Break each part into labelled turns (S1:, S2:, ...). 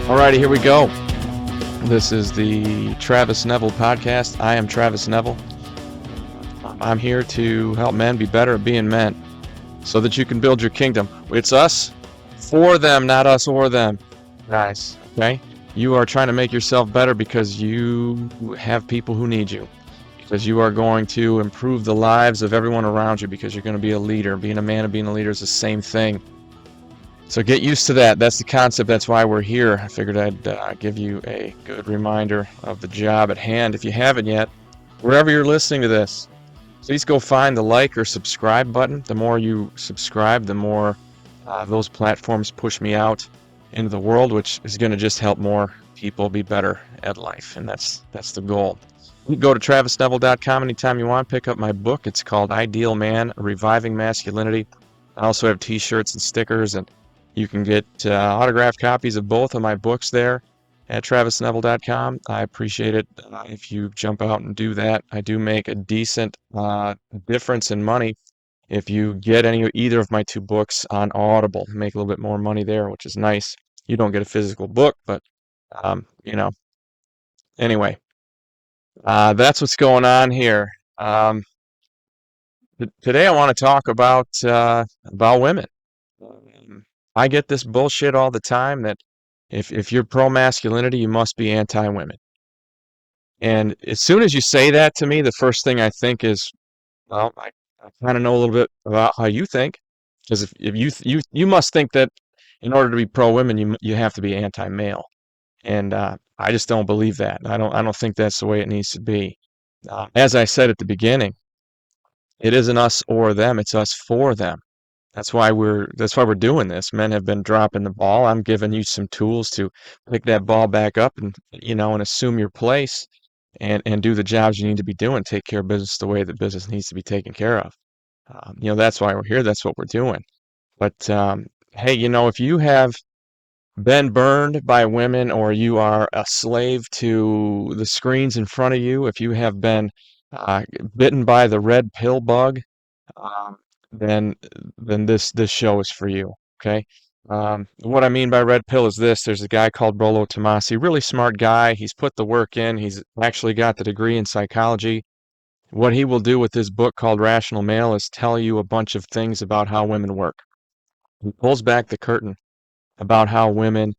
S1: Alrighty, here we go. This is the Travis Neville podcast. I am Travis Neville. I'm here to help men be better at being men so that you can build your kingdom. It's us for them, not us or them. Nice. Okay? You are trying to make yourself better because you have people who need you. Because you are going to improve the lives of everyone around you because you're going to be a leader. Being a man and being a leader is the same thing. So get used to that. That's the concept. That's why we're here. I figured I'd give you a good reminder of the job at hand. If you haven't yet, wherever you're listening to this, please go find the like or subscribe button. The more you subscribe, the more those platforms push me out into the world, which is going to just help more people be better at life. And that's the goal. You can go to travisneville.com anytime you want. Pick up my book. It's called Ideal Man, Reviving Masculinity. I also have t-shirts and stickers, and you can get autographed copies of both of my books there at travisneville.com. I appreciate it if you jump out and do that. I do make a decent difference in money if you get either of my two books on Audible. Make a little bit more money there, which is nice. You don't get a physical book, but anyway, that's what's going on here. Today I want to talk about women. I get this bullshit all the time that if you're pro-masculinity, you must be anti-women. And as soon as you say that to me, the first thing I think is, well, I kind of know a little bit about how you think. Because if you must think that in order to be pro-women, you have to be anti-male. And I just don't believe that. I don't think that's the way it needs to be. As I said at the beginning, it isn't us or them, it's us for them. That's why we're doing this. Men have been dropping the ball. I'm giving you some tools to pick that ball back up and assume your place and do the jobs you need to be doing. Take care of business the way that business needs to be taken care of. That's why we're here. That's what we're doing. But hey, if you have been burned by women, or you are a slave to the screens in front of you, if you have been bitten by the red pill bug, um, then this show is for you. Okay. What I mean by red pill is this: there's a guy called Rollo Tomasi, really smart guy. He's put the work in. He's actually got the degree in psychology. What he will do with his book called Rational Male is tell you a bunch of things about how women work. He pulls back the curtain about how women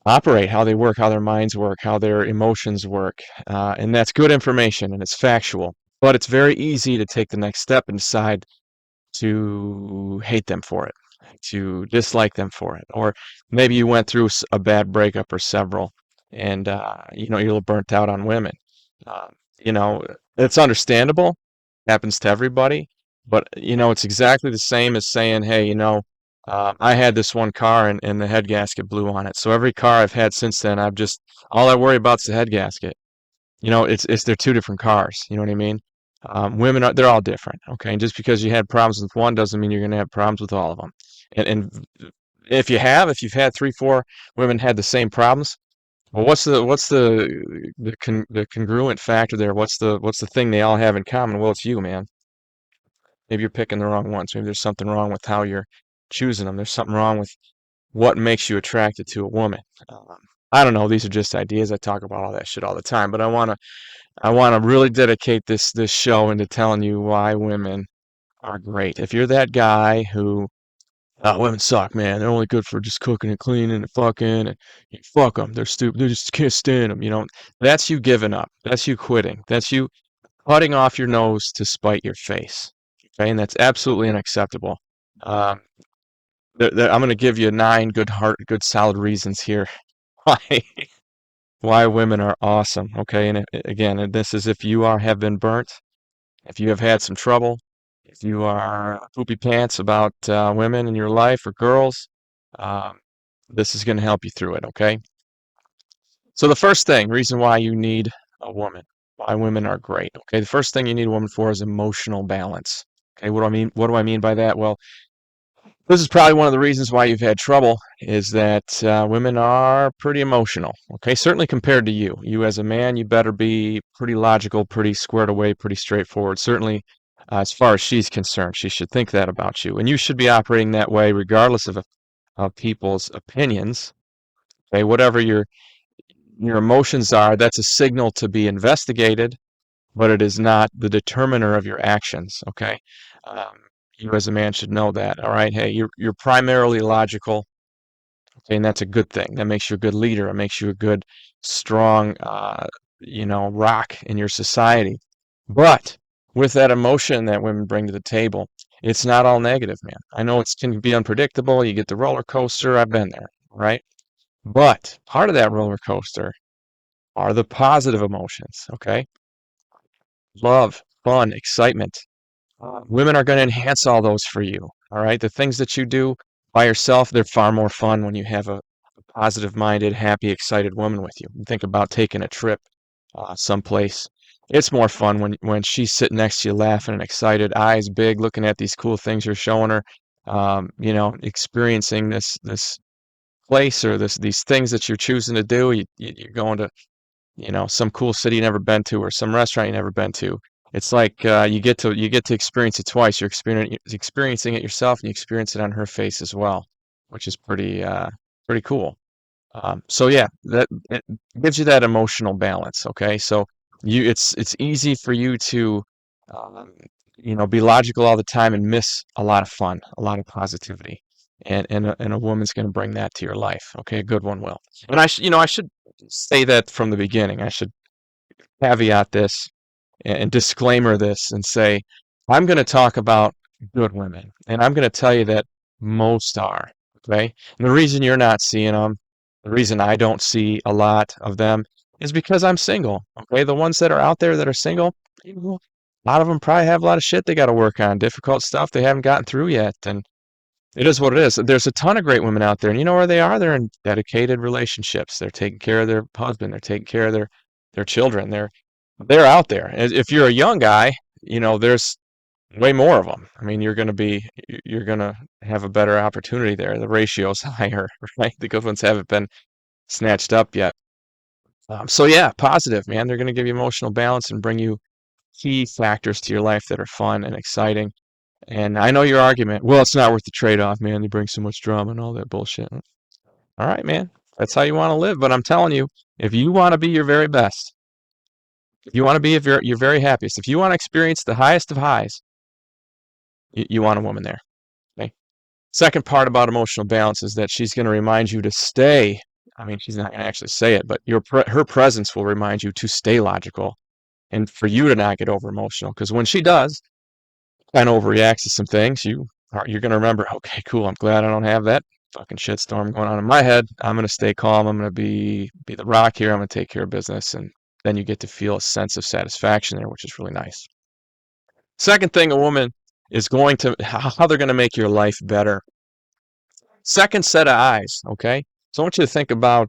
S1: operate, how they work, how their minds work, how their emotions work. And that's good information and it's factual. But it's very easy to take the next step and decide to hate them for it, to dislike them for it. Or maybe you went through a bad breakup or several, and you're a little burnt out on women. Uh, you know, it's understandable, happens to everybody, but it's exactly the same as saying, hey, I had this one car and the head gasket blew on it. So every car I've had since then, all I worry about is the head gasket. They're two different cars. You know what I mean? They're all different. Okay. And just because you had problems with one doesn't mean you're going to have problems with all of them. And if you've had 3, 4 women had the same problems, well, what's the congruent factor there? What's the thing they all have in common? Well, it's you, man. Maybe you're picking the wrong ones. Maybe there's something wrong with how you're choosing them. There's something wrong with what makes you attracted to a woman. I don't know. These are just ideas. I talk about all that shit all the time, but I want to really dedicate this show into telling you why women are great. If you're that guy who, women suck, man. They're only good for just cooking and cleaning and fucking, and you fuck them. They're stupid. They just can't stand them. That's you giving up. That's you quitting. That's you cutting off your nose to spite your face. Okay, and that's absolutely unacceptable. Um, I'm going to give you 9 good solid reasons here why why women are awesome. Okay, and again, this is if you have been burnt, if you have had some trouble, if you are poopy pants about women in your life or girls, um, this is going to help you through it. Okay. So the first reason why you need a woman, why women are great. Okay, the first thing you need a woman for is emotional balance. Okay, what do I mean? What do I mean by that? Well, This is probably one of the reasons why you've had trouble is that women are pretty emotional. Okay, certainly compared to you. You as a man, you better be pretty logical, pretty squared away, pretty straightforward. Certainly, as far as she's concerned, she should think that about you, and you should be operating that way regardless of people's opinions. Okay, whatever your emotions are, that's a signal to be investigated, but it is not the determiner of your actions. Okay, um, you as a man should know that. All right, hey, you're primarily logical. Okay, and that's a good thing. That makes you a good leader. It makes you a good, strong, rock in your society. But with that emotion that women bring to the table, it's not all negative, man. I know it can be unpredictable. You get the roller coaster. I've been there, right? But part of that roller coaster are the positive emotions, okay? Love, fun, excitement. Women are going to enhance all those for you, all right? The things that you do by yourself, they're far more fun when you have a positive-minded, happy, excited woman with you. Think about taking a trip someplace. It's more fun when she's sitting next to you laughing and excited, eyes big, looking at these cool things you're showing her, experiencing this place or these things that you're choosing to do. You're going to some cool city you never been to or some restaurant you never been to. It's like you get to experience it twice. You're experiencing it yourself and you experience it on her face as well, which is pretty cool. So yeah, that it gives you that emotional balance. Okay, so it's easy for you to um, be logical all the time and miss a lot of fun, a lot of positivity, and a woman's going to bring that to your life. Okay, a good one will. And I should say that from the beginning. I should caveat this and disclaimer this and say I'm going to talk about good women, and I'm going to tell you that most are. Okay, and the reason you're not seeing them, the reason I don't see a lot of them, is because I'm single. Okay, the ones that are out there that are single, a lot of them probably have a lot of shit they got to work on, difficult stuff they haven't gotten through yet, and it is what it is. There's a ton of great women out there, and you know where they are? They're in dedicated relationships. They're taking care of their husband. They're taking care of their children. They're out there. If you're a young guy, there's way more of them. I mean, you're gonna have a better opportunity there. The ratio's higher, right? The good ones haven't been snatched up yet. So yeah, positive, man. They're gonna give you emotional balance and bring you key factors to your life that are fun and exciting. And I know your argument. Well, it's not worth the trade-off, man. They bring so much drama and all that bullshit. All right, man. That's how you want to live. But I'm telling you, if you want to be your very best, if you want to be your very happiest, if you want to experience the highest of highs, you want a woman there. Okay. Second part about emotional balance is that she's going to remind you to stay. I mean, she's not going to actually say it, but her presence will remind you to stay logical and for you to not get over emotional. Because when she does, kind of overreacts to some things, you're going to remember, okay, cool. I'm glad I don't have that fucking shitstorm going on in my head. I'm going to stay calm. I'm going to be the rock here. I'm going to take care of business, and then you get to feel a sense of satisfaction there, which is really nice. Second thing, a woman is going to how they're going to make your life better. Second set of eyes. Okay, so I want you to think about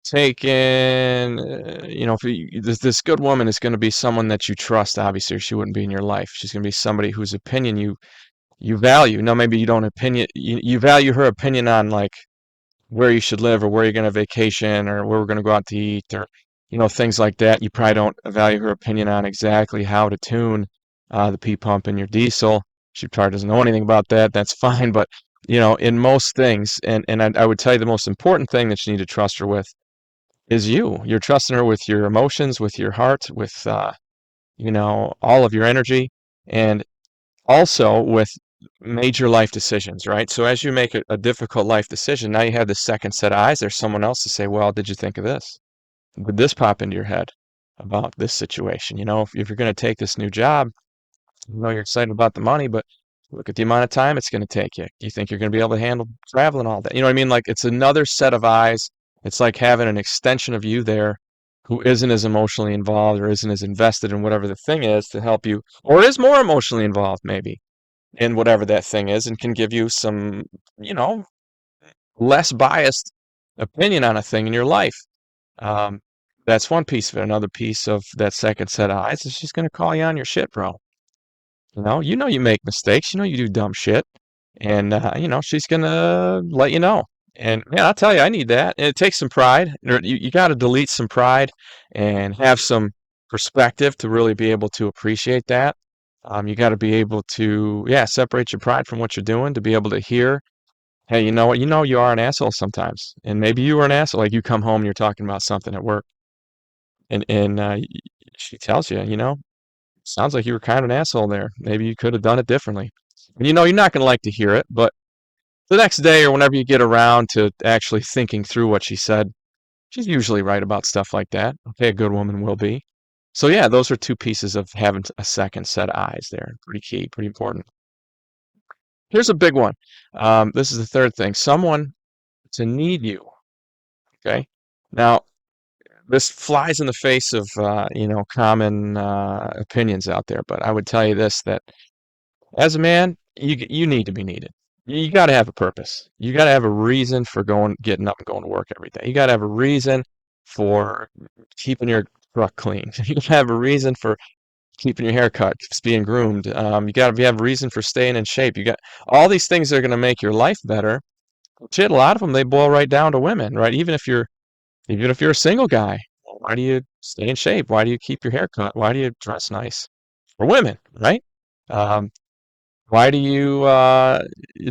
S1: taking, if this good woman is going to be someone that you trust. Obviously, or she wouldn't be in your life. She's going to be somebody whose opinion you value. Now, maybe you don't you value her opinion on like where you should live or where you're going to vacation or where we're going to go out to eat or things like that. You probably don't value her opinion on exactly how to tune the P pump in your diesel. She probably doesn't know anything about that. That's fine, but in most things, and I would tell you the most important thing that you need to trust her with is you. You're trusting her with your emotions, with your heart, with all of your energy, and also with major life decisions, right? So as you make a difficult life decision, now you have the second set of eyes. There's someone else to say, well, did you think of this? Did this pop into your head about this situation? If you're going to take this new job, you're excited about the money, but look at the amount of time it's going to take you. Do you think you're going to be able to handle traveling all that? You know what I mean? Like it's another set of eyes. It's like having an extension of you there who isn't as emotionally involved or isn't as invested in whatever the thing is to help you, or is more emotionally involved maybe in whatever that thing is and can give you some, you know, less biased opinion on a thing in your life. Um, that's one piece of it. Another piece of that second set of eyes is she's going to call you on your shit, bro. You know you make mistakes. You know you do dumb shit. and she's gonna let you know. And man, I'll tell you, I need that. And it takes some pride. You got to delete some pride and have some perspective to really be able to appreciate that. You got to be able to, yeah, separate your pride from what you're doing to be able to hear, hey, you know what? You know you are an asshole sometimes, and maybe you were an asshole. Like you come home and you're talking about something at work, and she tells you, sounds like you were kind of an asshole there. Maybe you could have done it differently. And you're not going to like to hear it, but the next day or whenever you get around to actually thinking through what she said, she's usually right about stuff like that. Okay, a good woman will be. So yeah, those are two pieces of having a second set of eyes there. Pretty key, pretty important. Here's a big one. This is the third thing. Someone to need you. Okay. Now, this flies in the face of common opinions out there, but I would tell you this: that as a man, you need to be needed. You got to have a purpose. You got to have a reason for getting up and going to work every day. You got to have a reason for keeping your truck clean. You got to have a reason for keeping your hair cut, just being groomed. You got to have a reason for staying in shape. You got all these things that are going to make your life better. Shit, a lot of them they boil right down to women, right? Even if you're a single guy, why do you stay in shape? Why do you keep your hair cut? Why do you dress nice? For women, right? Um, why do you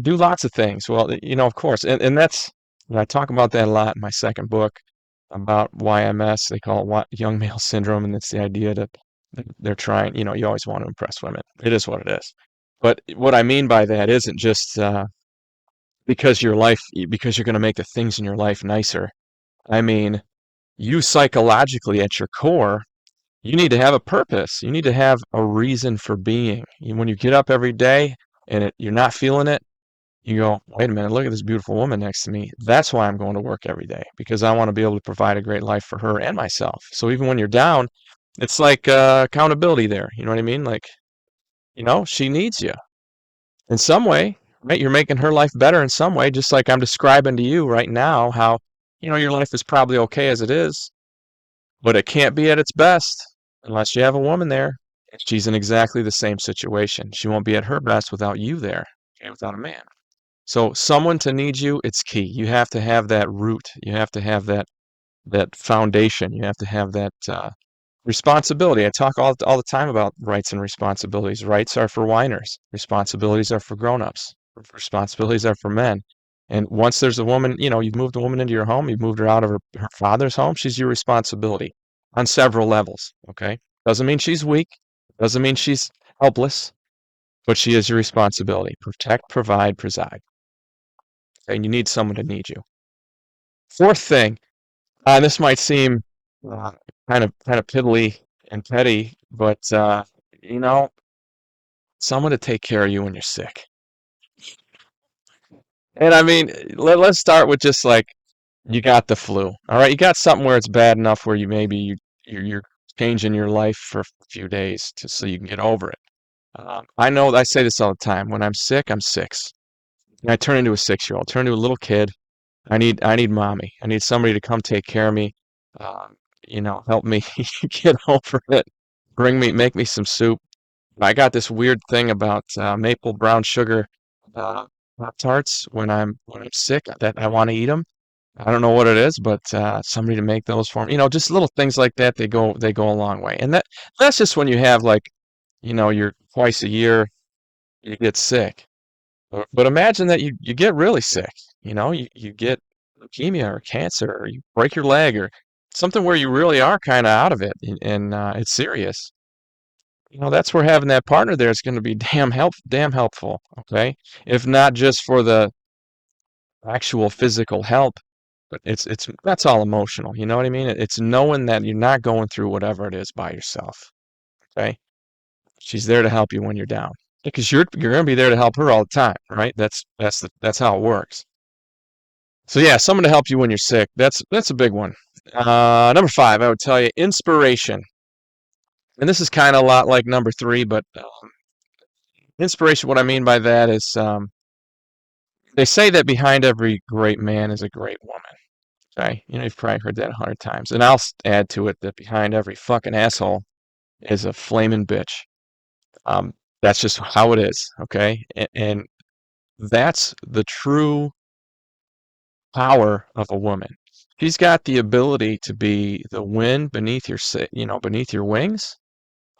S1: do lots of things? Well, of course, and I talk about that a lot in my second book about YMS. They call it young male syndrome, and it's the idea that they're trying. You always want to impress women. It is what it is. But what I mean by that isn't just because you're going to make the things in your life nicer. I mean, you psychologically at your core, you need to have a purpose. You need to have a reason for being. When you get up every day and you're not feeling it, you go, wait a minute, look at this beautiful woman next to me. That's why I'm going to work every day, because I want to be able to provide a great life for her and myself. So even when you're down, it's like accountability there. You know what I mean? Like, she needs you in some way, right? You're making her life better in some way, just like I'm describing to you right now how, your life is probably okay as it is, but it can't be at its best unless you have a woman there. She's in exactly the same situation. She won't be at her best without you there, okay, without a man. So someone to need you, it's key. You have to have that root. You have to have that foundation. You have to have that responsibility. I talk all the time about rights and responsibilities. Rights are for whiners. Responsibilities are for grown-ups. Responsibilities are for men. And once there's a woman, you've moved a woman into your home, you've moved her out of her father's home, she's your responsibility on several levels, okay? Doesn't mean she's weak, doesn't mean she's helpless, but she is your responsibility. Protect, provide, preside. And you need someone to need you. Fourth thing, this might seem uh, kind of piddly and petty, but you know, someone to take care of you when you're sick. And I mean, let's start with just like you got the flu. All right, you got something where it's bad enough where you're changing your life for a few days just so you can get over it. I know I say this all the time. When I'm sick, I'm six. And I turn into a 6-year-old. Turn into a little kid. I need mommy. I need somebody to come take care of me. Um, help me get over it. Make me some soup. I got this weird thing about maple brown sugar Pop Tarts when I'm sick that I want to eat them. I don't know what it is, but somebody to make those for me. Just little things like that. They go a long way. And that's just when you have like, you're twice a year you get sick. But imagine that you get really sick. You get leukemia or cancer, or you break your leg, or something where you really are kind of out of it, and it's serious. That's where having that partner there is going to be damn helpful. Okay, if not just for the actual physical help, but it's that's all emotional. You know what I mean? It's knowing that you're not going through whatever it is by yourself. Okay, she's there to help you when you're down, because you're going to be there to help her all the time, right? That's how it works. So yeah, someone to help you when you're sick. That's a big one. Number five, I would tell you inspiration, and this is kind of a lot like number three, but inspiration. What I mean by that is, they say that behind every great man is a great woman. Okay, you've probably heard that 100 times, and I'll add to it that behind every fucking asshole is a flaming bitch. Um, that's just how it is. Okay, and That's the true power of a woman. She's got the ability to be the wind beneath beneath your wings,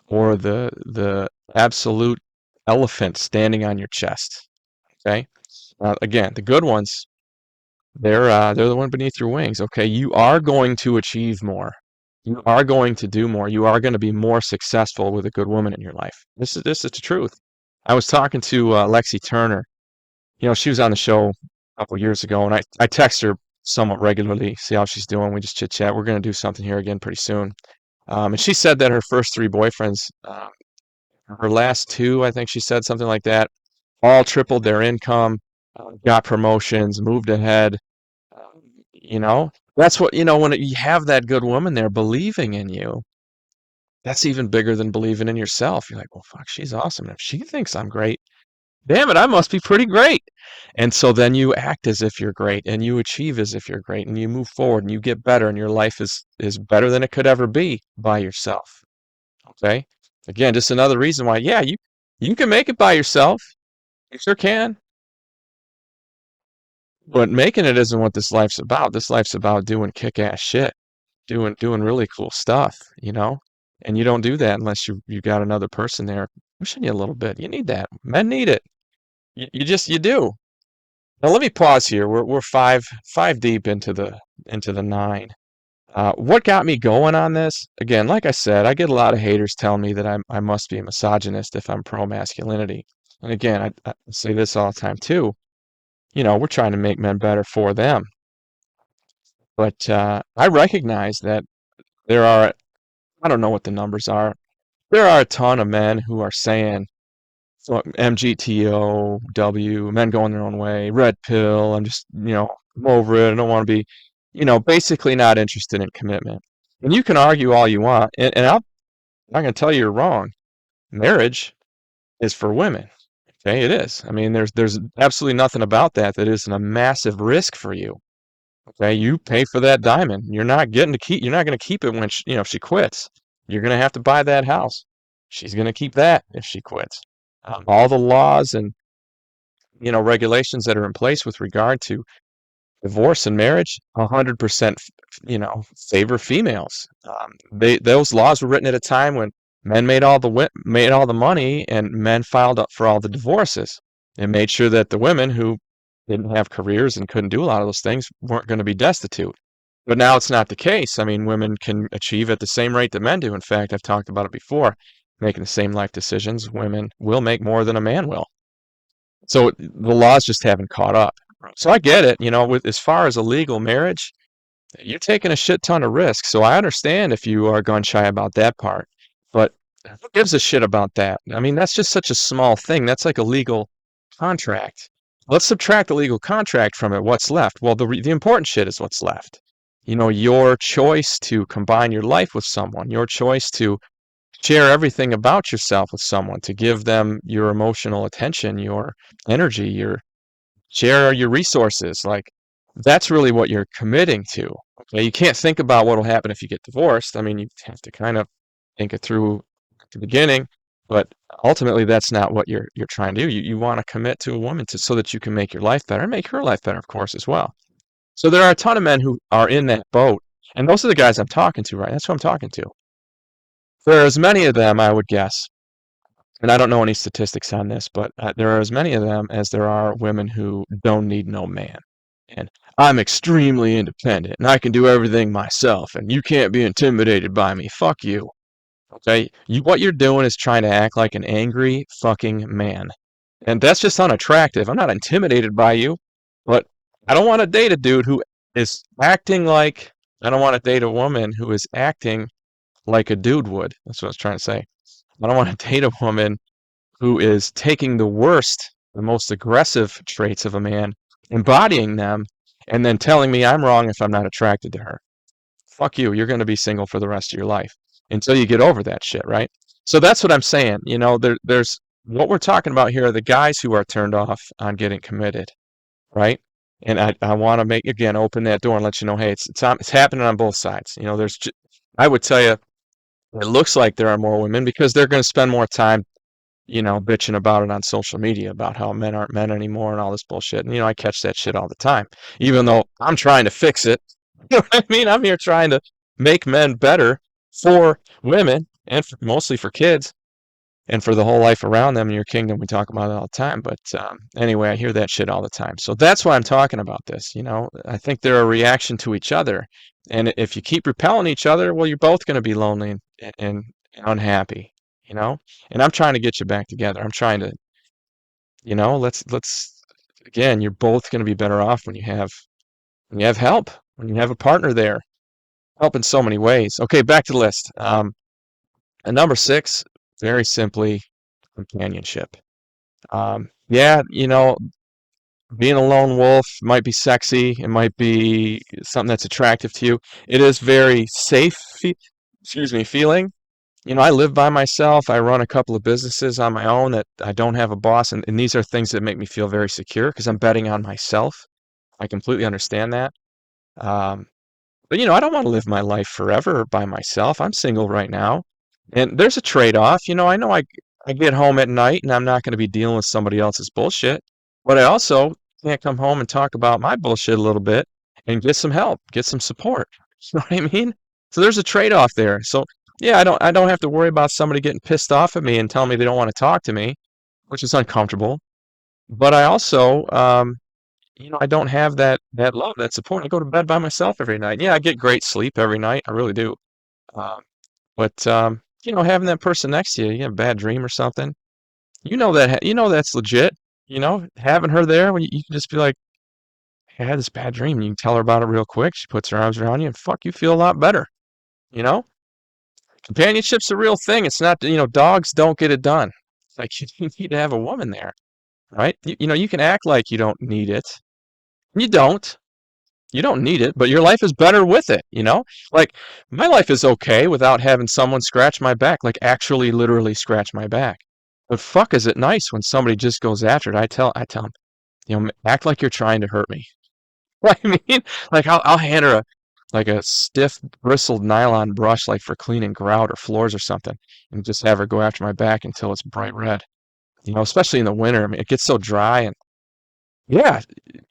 S1: or the absolute elephant standing on your chest. Okay. Again, the good ones, they're the one beneath your wings. Okay, you are going to achieve more. You are going to do more. You are going to be more successful with a good woman in your life. This is the truth. I was talking to Lexi Turner. She was on the show a couple years ago, and I text her somewhat regularly, see how she's doing. We just chit chat. We're going to do something here again pretty soon. And she said that her first three boyfriends, her last two, I think she said something like that, all tripled their income, got promotions, moved ahead. That's what, when you have that good woman there believing in you, that's even bigger than believing in yourself. You're like, well, fuck, she's awesome. And if she thinks I'm great, damn it, I must be pretty great. And so then you act as if you're great, and you achieve as if you're great, and you move forward and you get better, and your life is better than it could ever be by yourself. Okay? Again, just another reason why, yeah, you can make it by yourself. You sure can. But making it isn't what this life's about. This life's about doing kick-ass shit, doing really cool stuff, you know? And you don't do that unless you got another person there pushing you a little bit. You need that. Men need it. You do. Now let me pause here. We're five deep into the nine. What got me going on this? Again, like I said, I get a lot of haters telling me that I must be a misogynist if I'm pro masculinity. And again, I say this all the time too. We're trying to make men better for them. But I recognize that there are, I don't know what the numbers are. There are a ton of men who are saying, so MGTOW, men going their own way, red pill, I'm over it. I don't want to be, basically not interested in commitment. And you can argue all you want, and I'm not going to tell you you're wrong. Marriage is for women. Okay, it is. I mean, there's absolutely nothing about that isn't a massive risk for you. Okay, you pay for that diamond. You're not getting to keep. You're not going to keep it when if she quits. You're going to have to buy that house. She's going to keep that if she quits. All the laws and regulations that are in place with regard to divorce and marriage, 100%, favor females. Those laws were written at a time when men made all the money, and men filed up for all the divorces, and made sure that the women who didn't have careers and couldn't do a lot of those things weren't going to be destitute. But now it's not the case. I mean, women can achieve at the same rate that men do. In fact, I've talked about it before. Making the same life decisions, women will make more than a man will. So the laws just haven't caught up. So I get it. With as far as a legal marriage, you're taking a shit ton of risk. So I understand if you are gun shy about that part. But who gives a shit about that? I mean, that's just such a small thing. That's like a legal contract. Let's subtract the legal contract from it. What's left? Well, the important shit is what's left. Your choice to combine your life with someone, your choice to share everything about yourself with someone, to give them your emotional attention, your energy, share your resources. Like, that's really what you're committing to. Okay, you can't think about what will happen if you get divorced. I mean, you have to kind of think it through at the beginning, but ultimately that's not what you're trying to do. You want to commit to a woman so that you can make your life better and make her life better, of course, as well. So there are a ton of men who are in that boat, and those are the guys I'm talking to, right? That's who I'm talking to. There are as many of them, I would guess, and I don't know any statistics on this, but there are as many of them as there are women who don't need no man. And I'm extremely independent, and I can do everything myself, and you can't be intimidated by me. Fuck you. Okay? What you're doing is trying to act like an angry fucking man. And that's just unattractive. I'm not intimidated by you, but I don't want to date a dude who is acting like, I don't want to date a woman who is acting like a dude would. That's what I was trying to say. I don't want to date a woman who is taking the worst, the most aggressive traits of a man, embodying them, and then telling me I'm wrong if I'm not attracted to her. Fuck you. You're going to be single for the rest of your life until you get over that shit, right? So that's what I'm saying. There's what we're talking about here are the guys who are turned off on getting committed, right? And I want to open that door and let you know, hey, it's happening on both sides. I would tell you, it looks like there are more women because they're going to spend more time, bitching about it on social media about how men aren't men anymore and all this bullshit. And I catch that shit all the time, even though I'm trying to fix it. You know what I mean? I'm here trying to make men better for women and mostly for kids and for the whole life around them in your kingdom. We talk about it all the time. But anyway, I hear that shit all the time. So that's why I'm talking about this. I think they're a reaction to each other. And if you keep repelling each other, well, you're both going to be lonely and unhappy, you know? And I'm trying to get you back together. I'm trying to, let's again, you're both going to be better off when you have help, when you have a partner there, help in so many ways. Okay, back to the list. And number 6, very simply, companionship. Yeah, being a lone wolf might be sexy. It might be something that's attractive to you. It is very safe, excuse me, feeling. I live by myself. I run a couple of businesses on my own that I don't have a boss, and these are things that make me feel very secure because I'm betting on myself. I completely understand that. Um, but I don't want to live my life forever by myself. I'm single right now. And there's a trade-off. I get home at night and I'm not going to be dealing with somebody else's bullshit. But I also can't come home and talk about my bullshit a little bit and get some help, get some support. You know what I mean? So there's a trade-off there. So yeah, I don't have to worry about somebody getting pissed off at me and telling me they don't want to talk to me, which is uncomfortable. But I also I don't have that love, that support. I go to bed by myself every night. Yeah, I get great sleep every night. I really do. Um, but having that person next to you, you have a bad dream or something, that's legit. Having her there when you can just be like, hey, I had this bad dream. You can tell her about it real quick. She puts her arms around you, and fuck, you feel a lot better. You know, companionship's a real thing. It's not, dogs don't get it done. It's like you need to have a woman there, right? You can act like you don't need it. You don't. You don't need it, but your life is better with it. Like, my life is okay without having someone scratch my back, like actually literally scratch my back. But fuck, is it nice when somebody just goes after it. I tell them, act like you're trying to hurt me. I mean, like I'll hand her like a stiff bristled nylon brush, like for cleaning grout or floors or something, and just have her go after my back until it's bright red. Especially in the winter. I mean, it gets so dry, and yeah,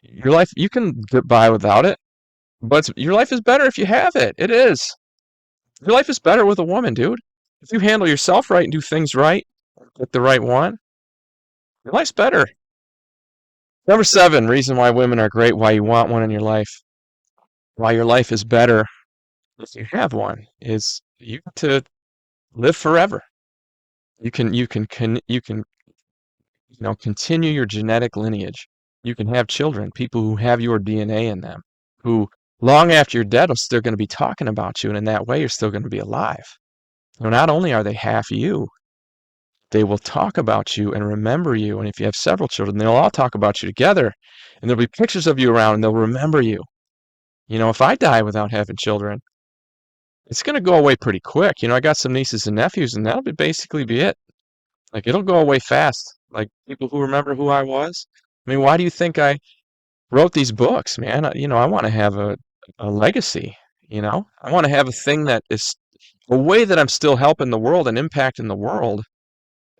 S1: your life, you can get by without it. But your life is better if you have it. It is. Your life is better with a woman, dude. If you handle yourself right and do things right, get the right one, your life's better. Number 7, reason why women are great, why you want one in your life, why your life is better if you have one, is you get to live forever. You can continue your genetic lineage. You can have children, people who have your DNA in them, who long after you're dead are still going to be talking about you, and in that way you're still going to be alive. Not only are they half you, they will talk about you and remember you. And if you have several children, they'll all talk about you together. And there'll be pictures of you around and they'll remember you. If I die without having children, it's going to go away pretty quick. I got some nieces and nephews, and that'll basically be it. Like, it'll go away fast. Like, people who remember who I was. I mean, why do you think I wrote these books, man? I want to have a legacy. I want to have a thing that is a way that I'm still helping the world and impacting the world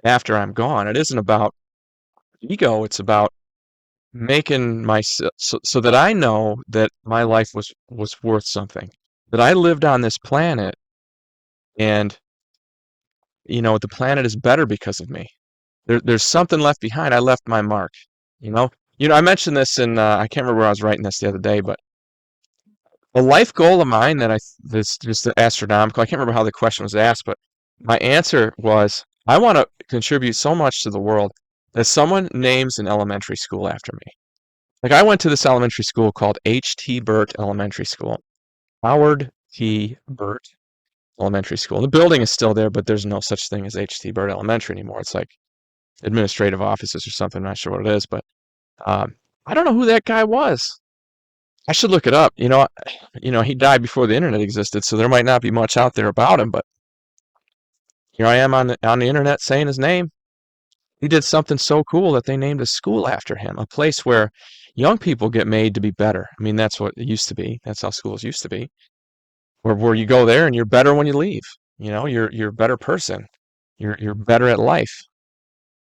S1: after I'm gone. It isn't about ego. It's about making myself so that I know that my life was worth something. That I lived on this planet, and the planet is better because of me. There's something left behind. I left my mark. You know. I mentioned this in I can't remember where I was writing this the other day, but a life goal of mine that's just astronomical. I can't remember how the question was asked, but my answer was I want to contribute so much to the world that someone names an elementary school after me. Like, I went to this elementary school called H.T. Burt Elementary School, Howard T. Burt Elementary School. The building is still there, but there's no such thing as H.T. Burt Elementary anymore. It's like administrative offices or something. I'm not sure what it is, but um, I don't know who that guy was. I should look it up. He died before the internet existed, so there might not be much out there about him. But here I am on the internet saying his name. He did something so cool that they named a school after him, a place where young people get made to be better. I mean, that's what it used to be. That's how schools used to be. Where you go there and you're better when you leave. You're a better person. You're better at life.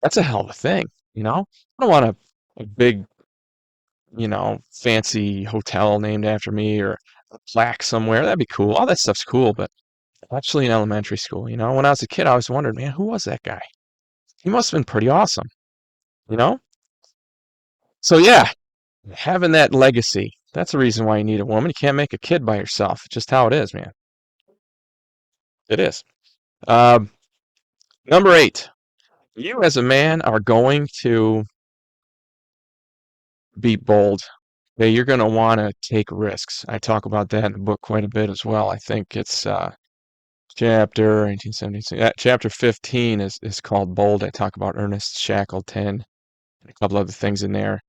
S1: That's a hell of a thing, you know? I don't want a big, fancy hotel named after me or a plaque somewhere. That'd be cool. All that stuff's cool, but actually in elementary school, when I was a kid, I always wondered, man, who was that guy? He must have been pretty awesome, you know? So yeah, having that legacy, that's the reason why you need a woman. You can't make a kid by yourself. It's just how it is, man. It is. Um, Number 8, you as a man are going to be bold. Okay, you're going to want to take risks. I talk about that in the book quite a bit as well. I think it's chapter 1876. Chapter 15 is called Bold. I talk about Ernest Shackleton and a couple other things in there.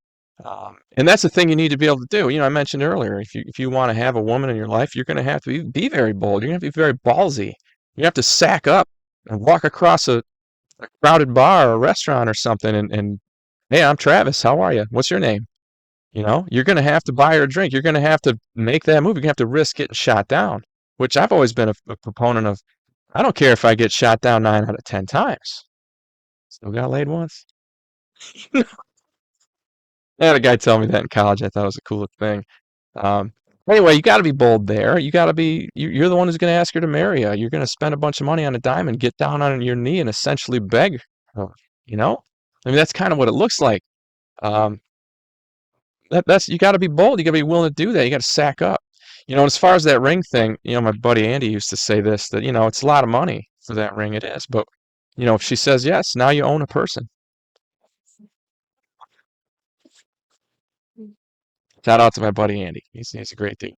S1: And that's the thing you need to be able to do. I mentioned earlier, if you want to have a woman in your life, you're going to have to be very bold. You're going to have to be very ballsy. You have to sack up and walk across a crowded bar or a restaurant or something and hey, I'm Travis. How are you? What's your name? You're going to have to buy her a drink. You're going to have to make that move. You're going to have to risk getting shot down, which I've always been a proponent of. I don't care if I get shot down 9 out of 10 times. Still got laid once. I had a guy tell me that in college. I thought it was the coolest thing. Um, anyway, you got to be bold there. You got to be. You're the one who's going to ask her to marry you. You're going to spend a bunch of money on a diamond, get down on your knee, and essentially beg her. You know, I mean, that's kind of what it looks like. Um, that's you got to be bold. You got to be willing to do that. You got to sack up. As far as that ring thing, my buddy Andy used to say this that it's a lot of money for that ring. It is, but if she says yes, now you own a person. Shout out to my buddy Andy. He's a great dude.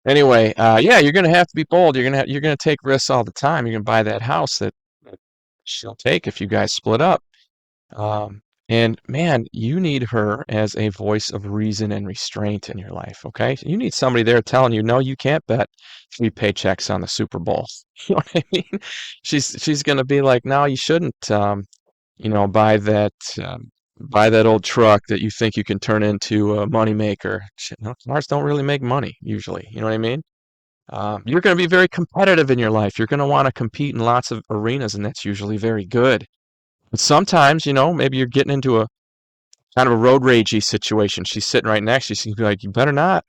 S1: Anyway, yeah, you're gonna have to be bold. You're gonna take risks all the time. You're gonna buy that house that she'll take if you guys split up. And man, you need her as a voice of reason and restraint in your life, okay? You need somebody there telling you, no, you can't bet 3 paychecks on the Super Bowl. You know what I mean? She's gonna be like, no, you shouldn't, buy that old truck that you think you can turn into a moneymaker. Shit, no, cars don't really make money usually. You know what I mean? You're going to be very competitive in your life. You're going to want to compete in lots of arenas, and that's usually very good. But sometimes, maybe you're getting into a kind of a road ragey situation. She's sitting right next to you. She's gonna be like, "You better not."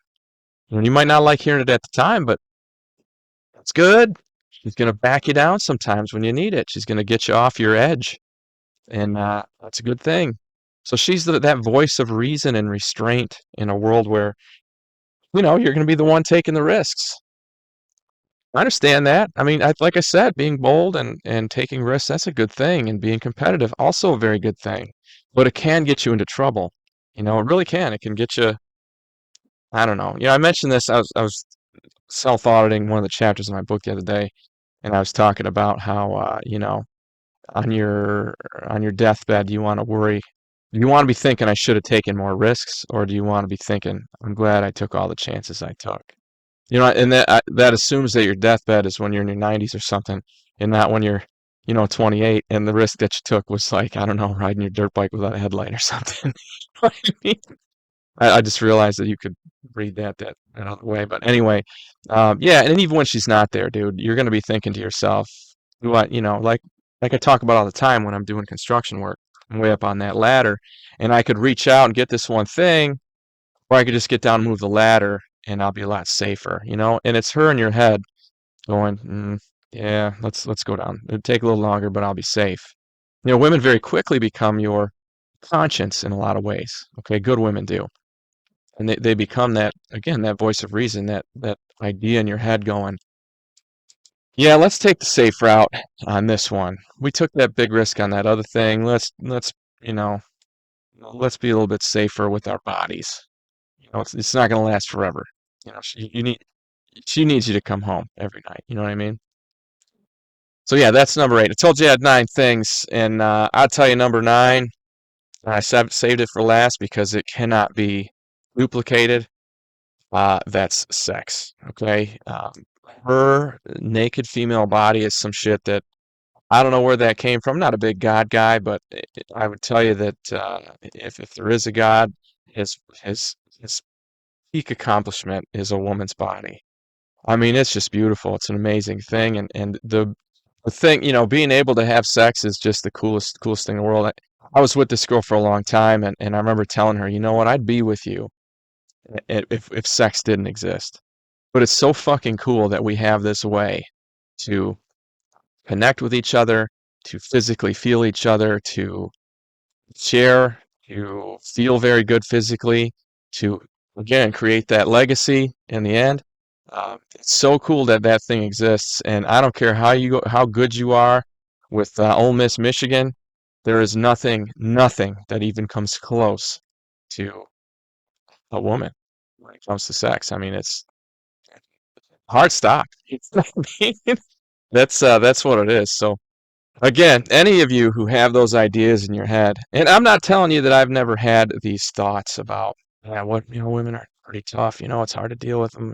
S1: You might not like hearing it at the time, but it's good. She's gonna back you down sometimes when you need it. She's gonna get you off your edge, and that's a good thing. So she's that voice of reason and restraint in a world where you're gonna be the one taking the risks. I understand that. I mean, like I said, being bold and taking risks, that's a good thing. And being competitive, also a very good thing. But it can get you into trouble. It really can. It can get you, I don't know. I mentioned this. I was self-auditing one of the chapters of my book the other day, and I was talking about how, on your deathbed, you want to worry. Do you want to be thinking I should have taken more risks, or do you want to be thinking I'm glad I took all the chances I took? And that assumes that your deathbed is when you're in your 90s or something, and not when you're, 28, and the risk that you took was like, I don't know, riding your dirt bike without a headlight or something. You know what I mean? I just realized that you could read that other way. But anyway, yeah, and even when she's not there, dude, you're gonna be thinking to yourself, what, like I talk about all the time when I'm doing construction work. I'm way up on that ladder, and I could reach out and get this one thing, or I could just get down and move the ladder, and I'll be a lot safer. And it's her in your head going, yeah, let's go down. It'll take a little longer, but I'll be safe. Women very quickly become your conscience in a lot of ways. Okay, good women do. And they become that, again, that voice of reason, that idea in your head going, yeah, let's take the safe route on this one. We took that big risk on that other thing. You know, let's be a little bit safer with our bodies. It's not going to last forever. She needs you to come home every night. You know what I mean? So yeah, that's number 8. I told you I had 9 things, and I'll tell you number 9. I saved it for last because it cannot be duplicated. That's sex. Okay. Her naked female body is some shit that I don't know where that came from. I'm not a big God guy, but I would tell you that if there is a God, his peak accomplishment is a woman's body. I mean, it's just beautiful. It's an amazing thing, and the the thing, being able to have sex is just the coolest thing in the world. I was with this girl for a long time, and I remember telling her, you know what, I'd be with you if sex didn't exist. But it's so fucking cool that we have this way to connect with each other, to physically feel each other, to share, to feel very good physically, to again create that legacy in the end. It's so cool that that thing exists, and I don't care how good you are with Ole Miss Michigan. There is nothing that even comes close to a woman when it comes to sex. I mean, it's hard stop. I mean, that's what it is. So again, any of you who have those ideas in your head, and I'm not telling you that I've never had these thoughts about, yeah, women are pretty tough. It's hard to deal with them.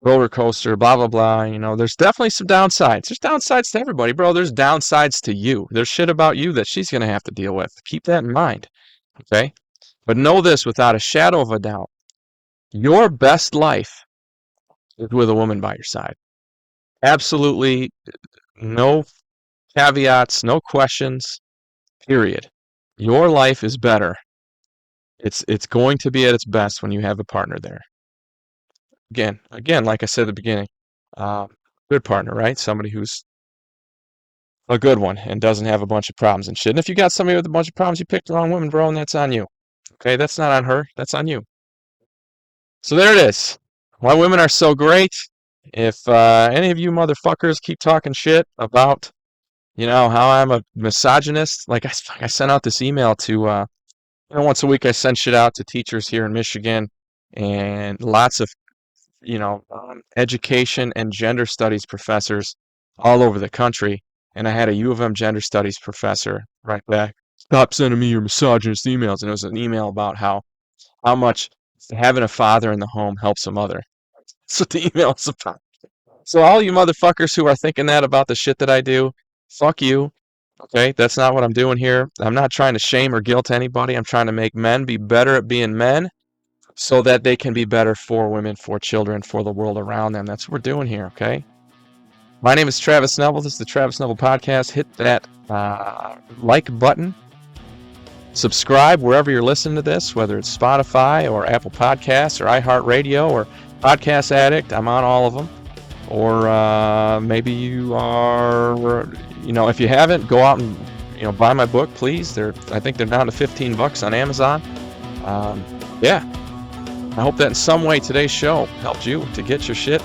S1: Roller coaster, blah blah blah. There's definitely some downsides. There's downsides to everybody, bro. There's downsides to you. There's shit about you that she's gonna have to deal with. Keep that in mind, okay? But know this without a shadow of a doubt: your best life is with a woman by your side. Absolutely, no caveats, no questions. Period. Your life is better. It's going to be at its best when you have a partner there. Again, like I said at the beginning, uh, good partner, right? Somebody who's a good one and doesn't have a bunch of problems and shit. And if you got somebody with a bunch of problems, you picked the wrong woman, bro, and that's on you. Okay, that's not on her. That's on you. So there it is. Why women are so great. If any of you motherfuckers keep talking shit about, how I'm a misogynist, like I sent out this email to, once a week I send shit out to teachers here in Michigan and lots of, education and gender studies professors all over the country. And I had a U of M gender studies professor right back. Stop sending me your misogynist emails. And it was an email about how much having a father in the home helps a mother. That's what the email is about. So all you motherfuckers who are thinking that about the shit that I do, fuck you. Okay, that's not what I'm doing here. I'm not trying to shame or guilt anybody. I'm trying to make men be better at being men so that they can be better for women, for children, for the world around them. That's what we're doing here, okay? My name is Travis Neville. This is the Travis Neville Podcast. Hit that like button. Subscribe wherever you're listening to this, whether it's Spotify or Apple Podcasts or iHeartRadio or Podcast Addict. I'm on all of them. Or maybe you are, if you haven't, go out and, buy my book, please. I think they're down to $15 on Amazon. Yeah. I hope that in some way today's show helped you to get your shit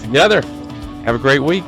S1: together. Have a great week.